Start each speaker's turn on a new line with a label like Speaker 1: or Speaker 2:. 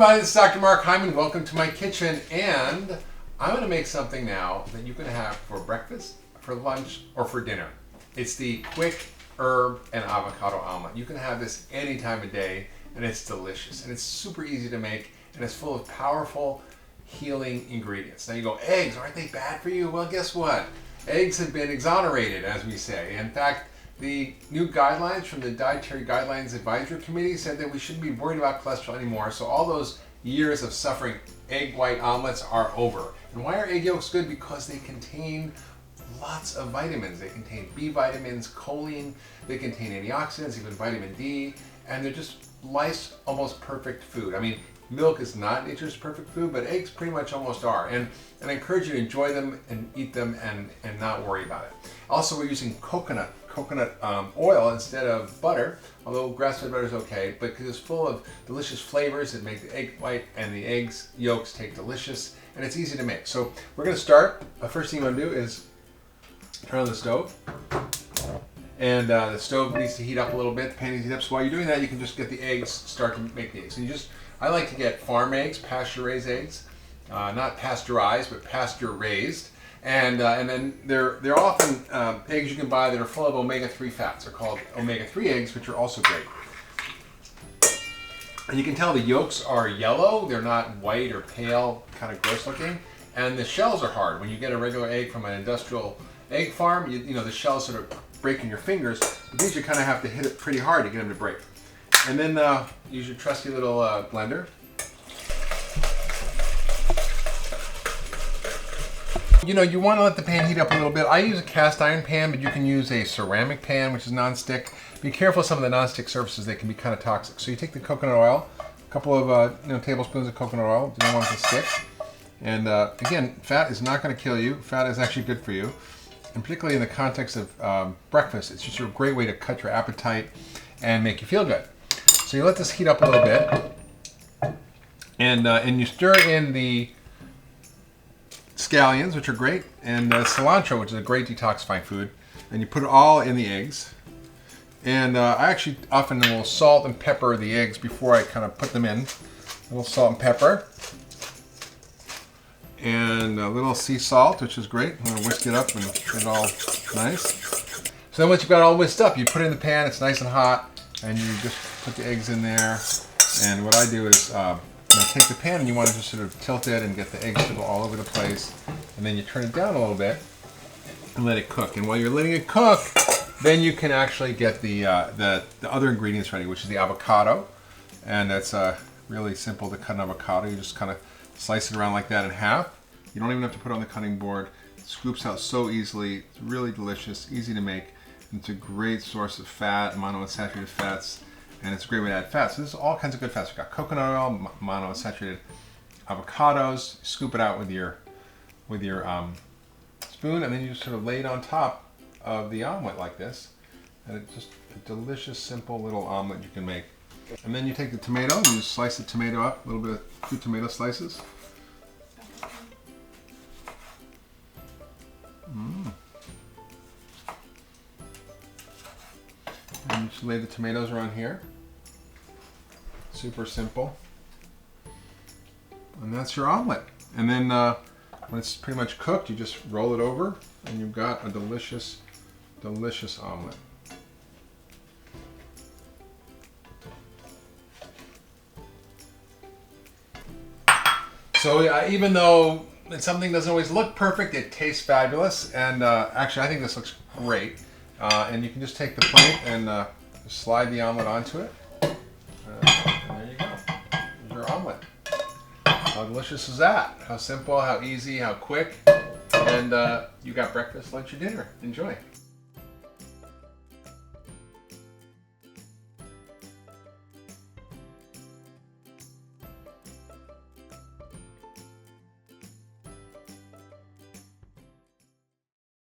Speaker 1: everybody, this is Dr. Mark Hyman. Welcome to my kitchen, and I'm going to make something now that you can have for breakfast, for lunch, or for dinner. It's the quick herb and avocado omelet. You can have this any time of day, and it's delicious, and it's super easy to make, and it's full of powerful, healing ingredients. Now you go, eggs, aren't they bad for you? Well, guess what? Eggs have been exonerated, as we say. In fact, the new guidelines from the Dietary Guidelines Advisory Committee said that we shouldn't be worried about cholesterol anymore. So all those years of suffering egg white omelets are over. And why are egg yolks good? Because they contain lots of vitamins. They contain B vitamins, choline, they contain antioxidants, even vitamin D, and they're just life's almost perfect food. I mean, milk is not nature's perfect food, but eggs pretty much almost are. And I encourage you to enjoy them and eat them and not worry about it. Also, we're using coconut oil instead of butter, although grass-fed butter is okay, but because it's full of delicious flavors that make the egg white and the eggs yolks taste delicious, and it's easy to make. So we're going to start. The first thing you want to do is turn on the stove. And the stove needs to heat up a little bit, the pan needs to heat up. So while you're doing that, you can just get the eggs, start to make the eggs. And I like to get farm eggs, pasture-raised eggs, not pasteurized, but pasture-raised. And then they're often eggs you can buy that are full of omega-3 fats. They're called omega-3 eggs, which are also great. And you can tell the yolks are yellow. They're not white or pale, kind of gross looking. And the shells are hard. When you get a regular egg from an industrial egg farm, you know the shells sort of break in your fingers. But these you kind of have to hit it pretty hard to get them to break. And then use your trusty little blender. You know, you want to let the pan heat up a little bit. I use a cast iron pan, but you can use a ceramic pan, which is non-stick. Be careful of some of the non-stick surfaces. They can be kind of toxic. So you take the coconut oil, a couple of tablespoons of coconut oil. You don't want it to stick. And again, fat is not going to kill you. Fat is actually good for you. And particularly in the context of breakfast, it's just a great way to cut your appetite and make you feel good. So you let this heat up a little bit. And you stir in the scallions, which are great, and cilantro, which is a great detoxifying food, and you put it all in the eggs. And I actually often will salt and pepper the eggs before I kind of put them in. A little salt and pepper, and a little sea salt, which is great. I'm going to whisk it up and get it all nice. So then once you've got it all whisked up, you put it in the pan. It's nice and hot, and you just put the eggs in there. And what I do is take the pan, and you want to just sort of tilt it and get the eggs to go all over the place. And then you turn it down a little bit and let it cook. And while you're letting it cook, then you can actually get the other ingredients ready, which is the avocado. And that's really simple to cut an avocado. You just kind of slice it around like that in half. You don't even have to put it on the cutting board. It scoops out so easily. It's really delicious, easy to make. And it's a great source of fat, monounsaturated fats. And it's a great way to add fat. So there's all kinds of good fats. We've got coconut oil, monounsaturated avocados. Scoop it out with your spoon, and then you just sort of lay it on top of the omelet like this. And it's just a delicious, simple little omelet you can make. And then you take the tomato, and you just slice the tomato up, a little bit of 2 tomato slices. And you just lay the tomatoes around here. Super simple. And that's your omelet. And then when it's pretty much cooked, you just roll it over, and you've got a delicious, delicious omelet. So even though something doesn't always look perfect, it tastes fabulous. And actually, I think this looks great. And you can just take the plate and slide the omelet onto it. And there you go. There's your omelet. How delicious is that? How simple, how easy, how quick. And you got breakfast, lunch, or dinner. Enjoy.